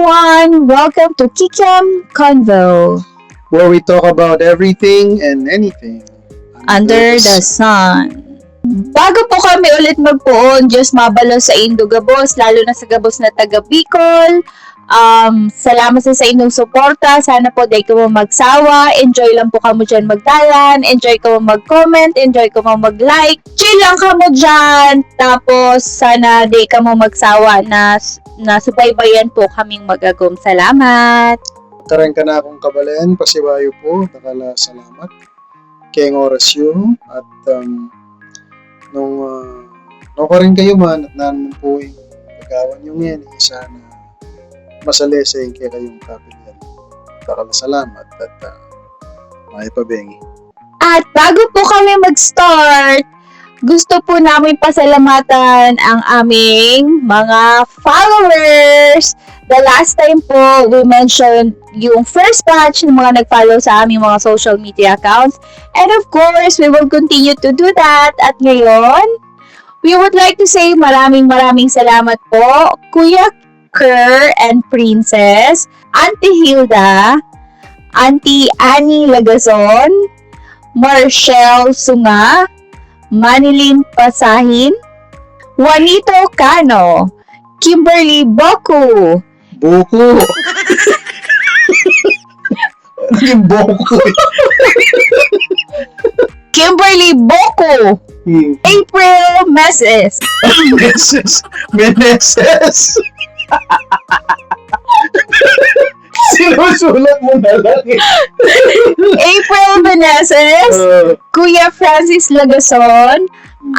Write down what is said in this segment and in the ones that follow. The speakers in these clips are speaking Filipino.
everyone! Welcome to Kikiam Convo where we talk about everything and anything under the sun. Bago po kami ulit magpuon, Diyos mabalo sa Indo Gabos, lalo na sa Gabos na taga Bicol. Salamat sa inyong suporta. Sana po day ko mo magsawa. Enjoy lang po kamo dyan magdalan. Enjoy ko mo mag-comment. Enjoy ko mo mag-like. Chill lang kamo dyan. Tapos sana day ka mo magsawa na subaybayan po kaming magagom. Salamat. Karang ka na akong kabalen, pasiwayo po, nakala salamat. Kaya ng oras yun, at nung ka rin kayo man, at naman po yung pagawan yung yan, isa na masalesa yung kaya kayong kapilyan. Nakala salamat at may pabengi. At bago po kami mag-start, gusto po namin pasalamatan ang aming mga followers. The last time po, we mentioned yung first batch ng mga nag-follow sa aming mga social media accounts. And of course, we will continue to do that. At ngayon, we would like to say maraming salamat po, Kuya Kerr and Princess, Auntie Hilda, Auntie Annie Lagazon, Marshall Sunga, Manilyn Pasahin, Juanito Cano, Kimberly Boku, Buko! Naging Boko Kimberly Boku, April Meses, Meneses! Sinusulat mo na lang eh. April Meneses, Kuya Francis Lagason,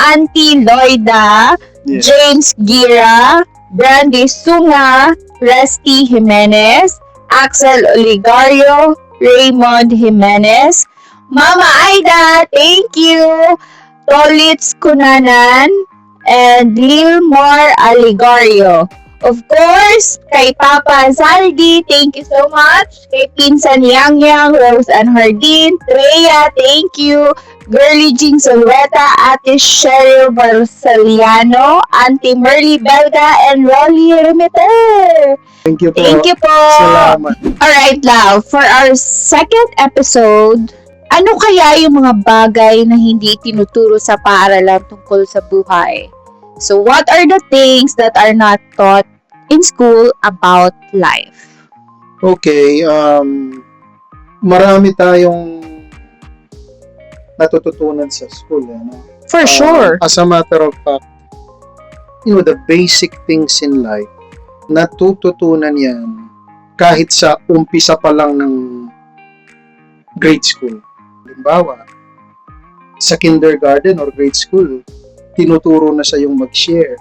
Auntie Loida, James Gira, Brandy Sunga, Rusty Jimenez, Axel Oligario, Raymond Jimenez, Mama Aida, thank you, Tolitz Kunanan, and Lilmore Aligario. Of course, kay Papa Zaldi, thank you so much. Kay Pinsan Yang Yang, Rose and Hardin, Treya, thank you. Girly Jean Solweta, Ate Cheryl Barceliano, Auntie Merly Belga, and Rolly Remeter. Thank you po. Thank you po. Salamat. Alright, Lau, for our second episode, ano kaya yung mga bagay na hindi tinuturo sa paaralan tungkol sa buhay? So, what are the things that are not taught in school about life? Okay, marami tayong natututunan sa school, no? For sure. As a matter of fact, the basic things in life, natututunan yan kahit sa umpisa pa lang ng grade school. Halimbawa, sa kindergarten or grade school, tinuturo na sa yung mag-share.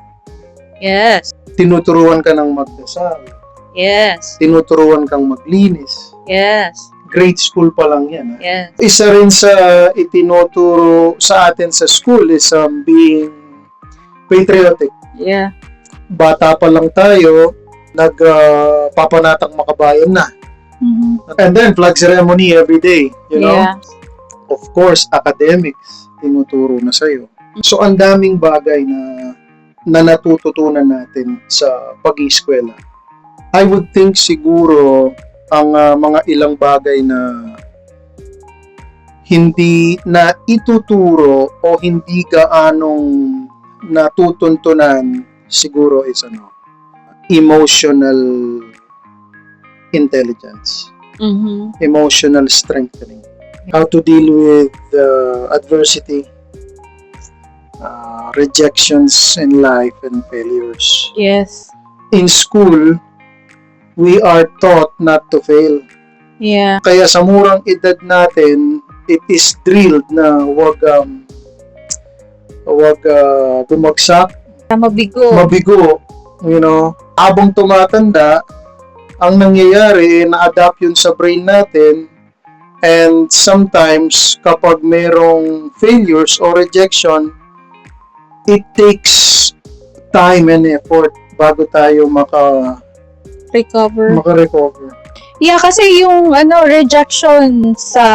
Yes. Tinuturuan ka ng magdasal. Yes. Tinuturuan kang maglinis. Yes. Grade school pa lang yan. Yes. Isa rin sa itinuturo sa atin sa school is being patriotic. Yeah. Bata pa lang tayo, nagpapanatang makabayan na. Mm-hmm. And then, flag ceremony every day. You know? Yeah. Of course, academics, tinuturo na sa'yo. So, ang daming bagay na natututunan natin sa pag-ieskwela. I would think siguro ang mga ilang bagay na hindi na ituturo o hindi gaanong natutuntunan siguro is emotional intelligence, emotional strengthening, how to deal with adversity, rejections in life and failures. Yes. In school, we are taught not to fail. Yeah. Kaya sa murang edad natin, it is drilled na wag bumagsak, mabigo, Habang tumatanda, ang nangyayari, na-adapt yun sa brain natin, and sometimes, kapag merong failures or rejection, it takes time and effort bago tayo maka-recover. Yeah, kasi yung rejection sa,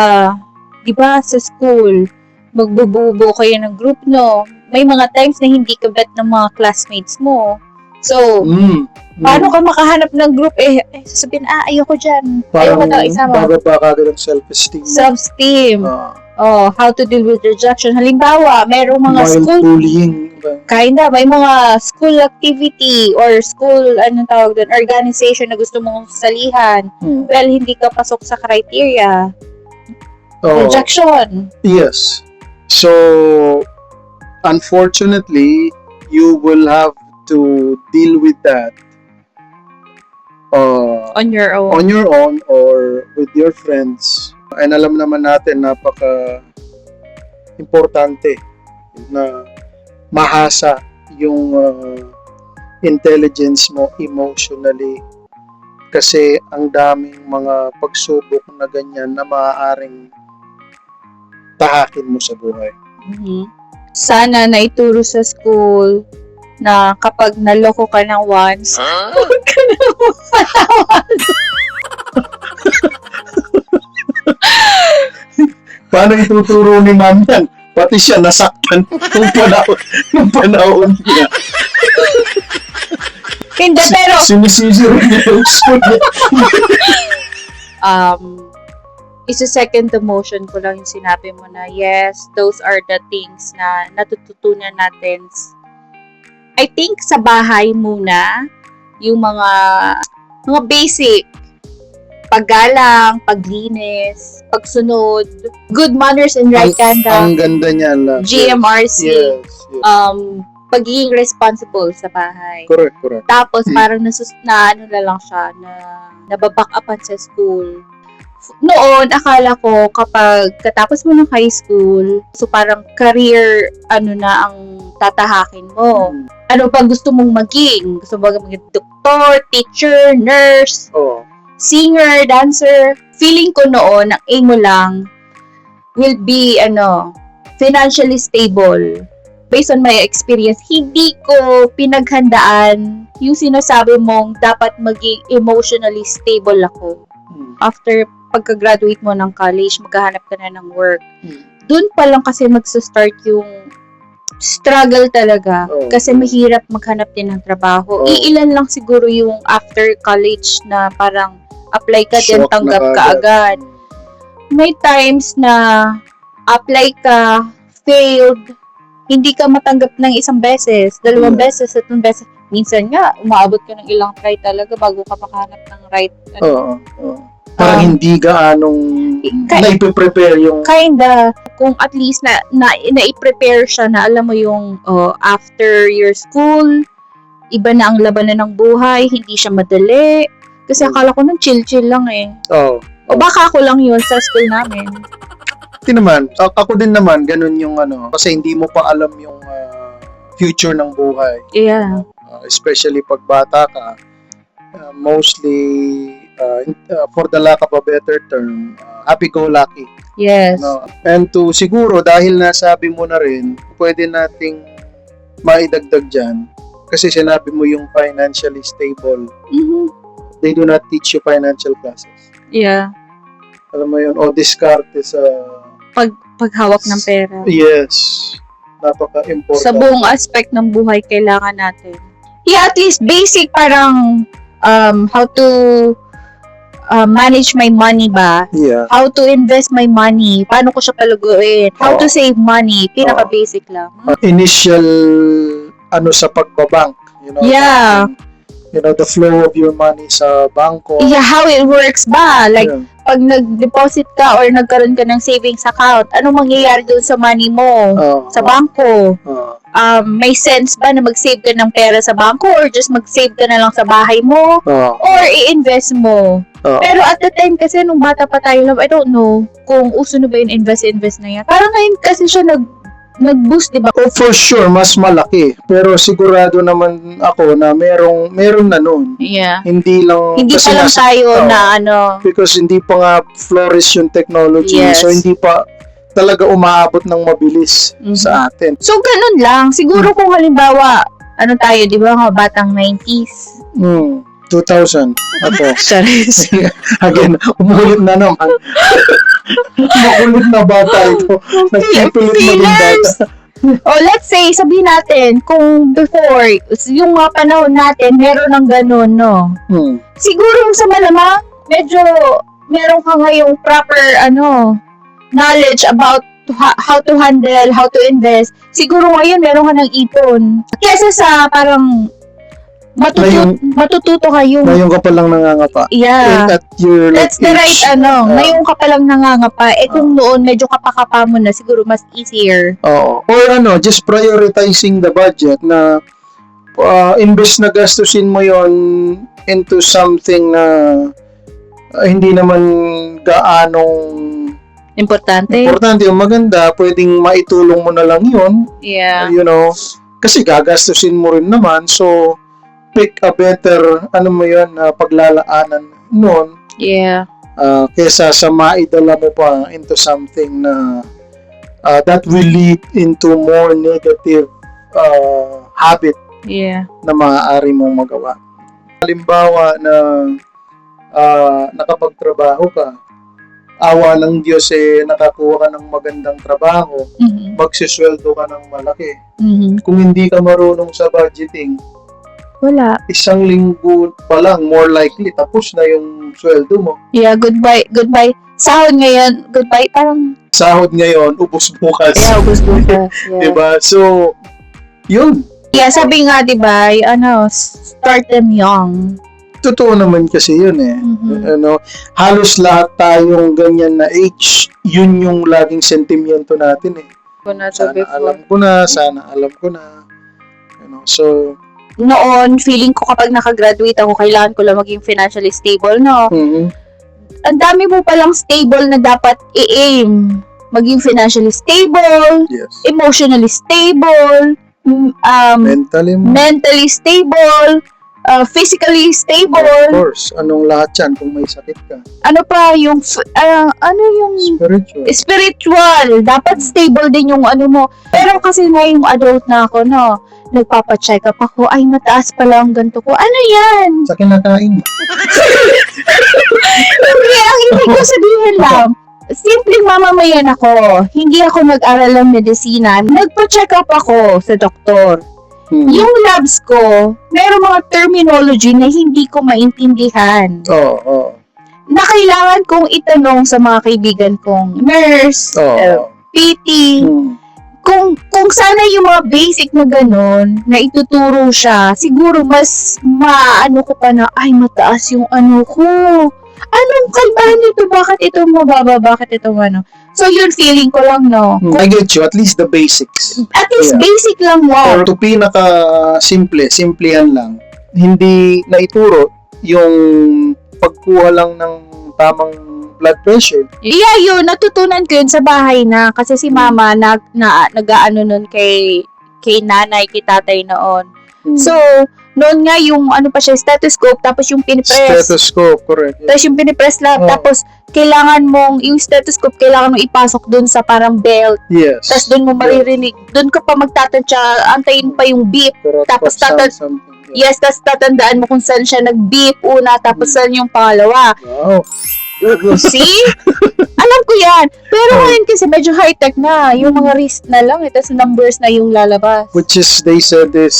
di ba, sa school, magbububo kayo ng group, no? May mga times na hindi ka bet ng mga classmates mo. So, Mm. paano ka makahanap ng group? Sasabihin, ayoko dyan. Ayoko Parang daw isama. bababa ka agad ang self-esteem. Self-esteem. Ah, How to deal with rejection. Halimbawa, merong mga mild school, bullying. may mga school activity or school, anong tawag doon, organization na gusto mong salihan. Well, hindi ka pasok sa criteria. Oh, Rejection. yes. So, unfortunately, you will have to deal with that On your own. on your own or with your friends. And alam naman natin, napaka-importante na mahasa yung intelligence mo emotionally. Kasi ang daming mga pagsubok na ganyan na maaaring tahakin mo sa buhay. Mhm. Sana naituro sa school na kapag naloko ka ng once, huwag ka na magpatawad. Paano ituturo ni ma'am yan? Pati siya nasaktan nung panahon niya. Hindi, pero Sinisisi rin niya yung school niya. isa-second the motion ko lang yung sinabi mo na yes, those are the things na natututunan natin. I think sa bahay muna, yung mga basic, paggalang, paglinis, pagsunod, good manners and right conduct, Ang ganda niya lang. GMRC, Yes. pagiging responsible sa bahay. Correct. Tapos parang ano na lang siya, na nababack upan sa school. Noon, akala ko kapag katapos mo ng high school, so parang career, na ang tatahakin mo. Ano ba gusto mong maging? Gusto mo maging doktor, teacher, nurse, Oh. singer, dancer? Feeling ko noon, ang aim mo lang will be, financially stable. Based on my experience, hindi ko pinaghandaan yung sinasabi mong dapat maging emotionally stable ako. After pagka-graduate mo ng college, maghahanap ka na ng work. Doon pa lang kasi magsa-start yung struggle talaga. Oh. Kasi mahirap maghanap din ng trabaho. Oh. Iilan lang siguro yung after college na parang apply ka din, Shock tanggap na ka agad. May times na apply ka, failed, hindi ka matanggap ng isang beses, dalawang beses, tatlong beses. Minsan nga, umaabot ka ng ilang try talaga bago ka makahanap ng right. Oo. Parang hindi gaanong naipe-prepare yung... Kinda, kung at least na-prepare siya na alam mo yung after your school, iba na ang labanan ng buhay, hindi siya madali. Kasi akala ko nung chill-chill lang eh. Oo. O baka ako lang yun sa school namin. Hindi naman. Ako din naman, ganun yung kasi hindi mo pa alam yung future ng buhay. Yeah. Especially pag bata ka. Mostly, for the lack of a better term, happy-go-lucky. Yes. And siguro, dahil nasabi mo na rin, pwede nating maidagdag dyan. Kasi sinabi mo yung financially stable. Mm-hmm. They do not teach you financial classes. Yeah. Alam mo yun, diskarte sa... Paghawak ng pera. Yes. Napaka-important. Sa buong aspect ng buhay, kailangan natin. Yeah, at least basic parang how to manage my money ba? Yeah. How to invest my money? Paano ko siya palaguin? How to save money? Pinaka-basic lang. Initial, sa pagbabank. Yeah. The flow of your money sa bangko. Yeah, how it works ba? Like, Yeah. pag nag-deposit ka or nagkaroon ka ng savings account, anong mangyayari doon sa money mo? Sa bangko? May sense ba na mag-save ka ng pera sa bangko or just mag-save ka na lang sa bahay mo? Or i-invest mo? Pero at the time kasi nung bata pa tayo, I don't know kung uso na ba yung invest na yan. Parang ngayon kasi siya nag-boost, di ba? Oh, for sure, mas malaki. Pero sigurado naman ako na meron na nun. Yeah. Hindi Hindi pa lang tayo na because hindi pa nga flourish yung technology. Yes. So, hindi pa talaga umaabot ng mabilis sa atin. So, ganun lang. Siguro kung halimbawa, tayo, di ba, mga batang 90s? 2000. Ako. Sorry. Again, umulit na naman. Makulit na bata ito. Nagpipilit maging bata. O let's say, sabihin natin, kung before, yung mga panahon natin, meron ng ganun, no? Siguro sa malamang, medyo meron ka ngayong proper, knowledge about how to handle, how to invest. Siguro ngayon, meron ka ng ipon. Kesa sa parang matututo kayo. Ngayon ka palang nangangapa. Yeah. And at your That's the right, ngayon ka palang nangangapa. Kung noon, medyo kapakapa mo na, siguro mas easier. Oo. Or just prioritizing the budget na imbes na gastusin mo yon into something na hindi naman gaanong Importante. yung maganda, pwedeng maitulong mo na lang yun. Yeah. Kasi gagastusin mo rin naman, so pick a better, paglalaanan nun, Yeah. kesa sa maidala mo pa into something na that will lead into more negative habit Yeah. na maaari mong magawa. Halimbawa na nakapagtrabaho ka, awa ng Diyos nakakuha ka ng magandang trabaho, Mm-hmm. magsisweldo ka ng malaki. Mm-hmm. Kung hindi ka marunong sa budgeting, Wala. isang linggo pa lang, more likely, tapos na yung sweldo mo. Yeah, goodbye. Sahod ngayon, goodbye. Parang, Sahod ngayon, ubos bukas. gusto ko. Yeah. Diba? So, yun. Yeah, sabi nga, diba, start them young. Totoo naman kasi yun Mhm. Halos lahat tayong ganyan na age, yun yung laging sentimento natin Sana alam ko na, So, Noon, feeling ko kapag nakagraduate ako, kailangan ko lang maging financially stable, no? Ang dami mo palang stable na dapat i-aim. Maging financially stable, yes. emotionally stable, mentally stable, physically Of stable. course, anong lahat yan kung may sakit ka? Ano pa yung Spiritual. spiritual. Dapat stable din yung mo. Pero kasi ngayong adult na ako, no, nagpapa-check up ako, ay mataas pala ang ganito ko. Ano yan? Sa kinakain mo. Hindi, ang ibig ko sabihin lang, simpleng mamamayan ako. Hindi ako nag-aral ng medisina. Nagpa-check up ako sa doktor. Yung labs ko, meron mga terminology na hindi ko maintindihan. Oo. Na kailangan kong itanong sa mga kaibigan kong nurse, PT, kung sana yung mga basic na ganun, na ituturo siya, siguro mas maano ko pa na, ay mataas yung ko. Anong kalbahan nito? Bakit ito mababa? Bakit ito So yun, feeling ko lang, no? I get you, at least the basics. At least basic lang, Or wow. to pinaka-simple yan lang. Hindi naituro yung pagkuha lang ng tamang blood pressure. Yeah, yun, natutunan ko yun sa bahay na, kasi si mama nag-aano nun kay nanay, kay tatay noon. So, noon nga yung pa siya, stethoscope, tapos yung pinipress. Stethoscope, correct. Tapos yung pinipress lang, tapos kailangan mong, yung stethoscope, kailangan mong ipasok dun sa parang belt. Yes. Tapos dun mo maririnig, dun ka pa magtatansya, antayin pa yung beep. Tapos yes, tapos tatandaan mo kung saan siya nag-beep una, tapos saan yung pangalawa. Wow. See? Alam ko yan. Pero ngayon kasi medyo high-tech na. Yung mga wrist na lang, tapos numbers na yung lalabas. Which is, they said, is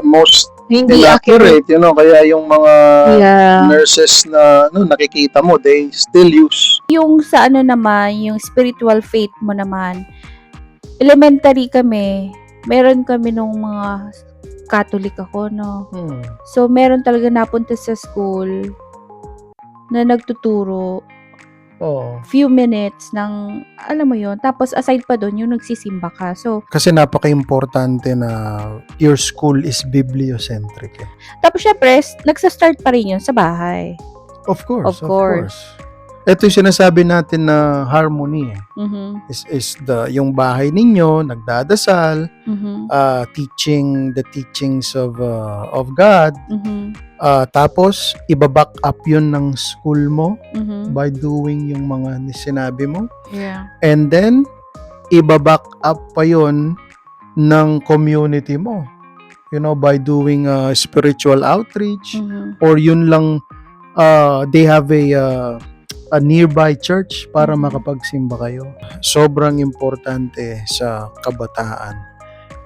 most Hindi inaccurate, kaya yung mga nurses na nakikita mo, they still use. Yung sa naman, yung spiritual faith mo naman, elementary kami, meron kami nung mga Catholic ako, no? So, meron talaga napunta sa school na nagtuturo few minutes ng, alam mo yun, tapos aside pa doon, yung nagsisimba ka. So, Kasi napaka-importante na your school is bibliocentric. tapos syempre, nagsa-start pa rin yun sa bahay. Of course, Of course. Ito yung sinasabi natin na harmony Mhm. is yung bahay ninyo nagdadasal, Mhm. teaching the teachings of God, Mhm. tapos ibaback up yun ng school mo Mhm. by doing yung mga sinabi mo, Yeah. and then ibaback up pa yun ng community mo, by doing spiritual outreach, Mhm. or yun lang they have a nearby church para makapagsimba kayo. Sobrang importante sa kabataan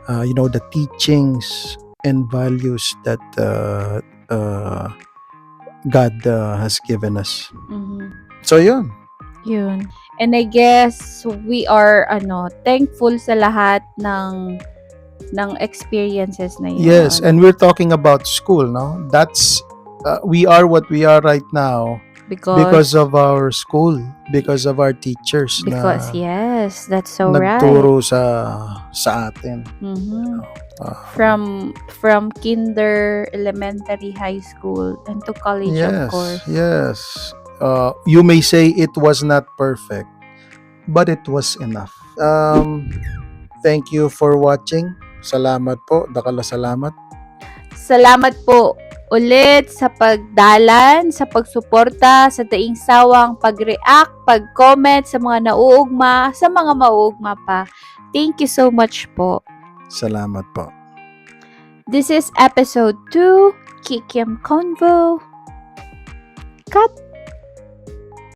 the teachings and values that God has given us. Mhm. So yun. Yun. And I guess we are thankful sa lahat ng experiences na yun. Yes, and we're talking about school, no? That's we are what we are right now because of our school, because of our teachers because na yes, that's so right. nagturo sa atin. Mhm. Uh, From kinder, elementary, high school, and to college, of course. Yes. You may say it was not perfect, but it was enough. Thank you for watching. Salamat po. Dakala salamat. Salamat po ulit sa pagdalan, sa pagsuporta, sa daing sawang pag-react, pag-comment sa mga nauugma, sa mga mauugma pa. Thank you so much po. Salamat po. This is episode 2, Kikiam Convo. Cut!